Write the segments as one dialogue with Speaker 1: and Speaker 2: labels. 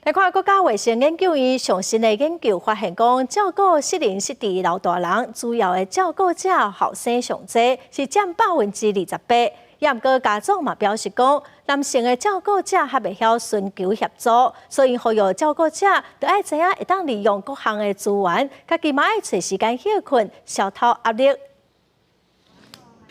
Speaker 1: 来看国家卫生研究院上新的研究发现，讲照顾适龄失智老大人，主要的照顾者后生上济，是占28%。也毋过家长嘛表示讲，男性的照顾者还袂晓寻求协助，所以呼吁照顾者就要知影会当利用各项的资源，家己嘛要找时间休困，消透压力。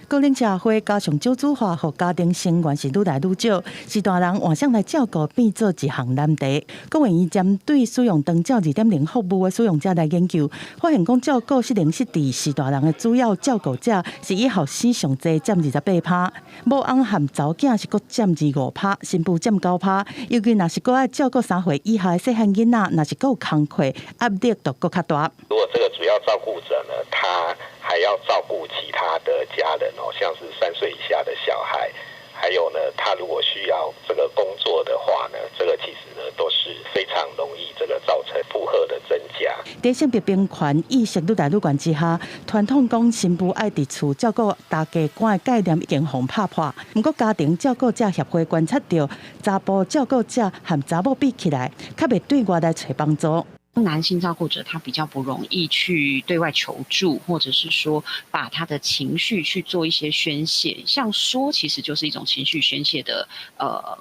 Speaker 2: 高龄社会加上少子化，和家庭成员是愈来愈少，是大人换上来照顾变做一项难题。国卫院针对使用长照2.0服务的使用者来研究，发现讲照顾适龄失智是大人的主要照顾者，是以后生上济占28%，母翁和查囝是各占25%，新妇占9%。尤其若是搁爱照顾3岁以下的细汉囡仔，若是搁有工课，压力就搁较大。
Speaker 3: 如果这个主要照顾者呢，他还要照顾其他的家人哦，像是3岁以下的小孩，还有呢，他如果需要这个工作的话呢，这个其实呢都是非常容易这个造成负荷的增加。
Speaker 2: 在性别平权意识愈来愈悬之下，传统讲新妇爱伫厝照顾大家官的概念已经互拍破。不过家庭照顾者协会观察到，查甫照顾者和查某比起来，较袂对外来找帮助。
Speaker 4: 男性照顾者他比较不容易去对外求助，或者是说把他的情绪去做一些宣泄，像说其实就是一种情绪宣泄的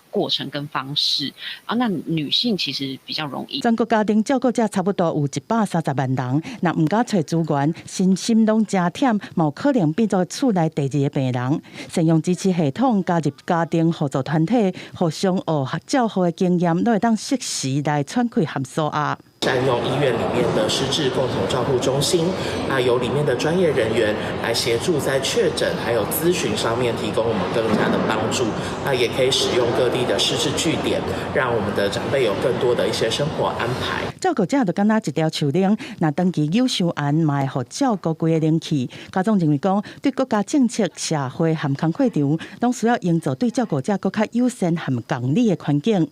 Speaker 4: 过程跟方式啊。那女性其实比较容易。
Speaker 2: 全国家庭照顾者差不多有130万人，若唔敢找资源，身心拢真忝，嘛有可能变做厝内第2个病人。善用支持系统，加入家庭互助团体，互相学照护的经验，都会当适时来喘气和舒压。
Speaker 5: 善用医院里面的失智共同照护中心，那由里面的专业人员来协助在确诊还有咨询上面提供我们更加的帮助。那也可以使用各地的失智据点，让我们的长辈有更多的一些生活安排。
Speaker 2: 照顾者就敢若一条树铃，若长期有伤案，嘛会互照顾规个灵气。家长认为讲，对国家政策、社会和工课场，拢需要营造对照顾者更较友善和共理的环境。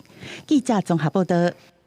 Speaker 2: 记者综合报道。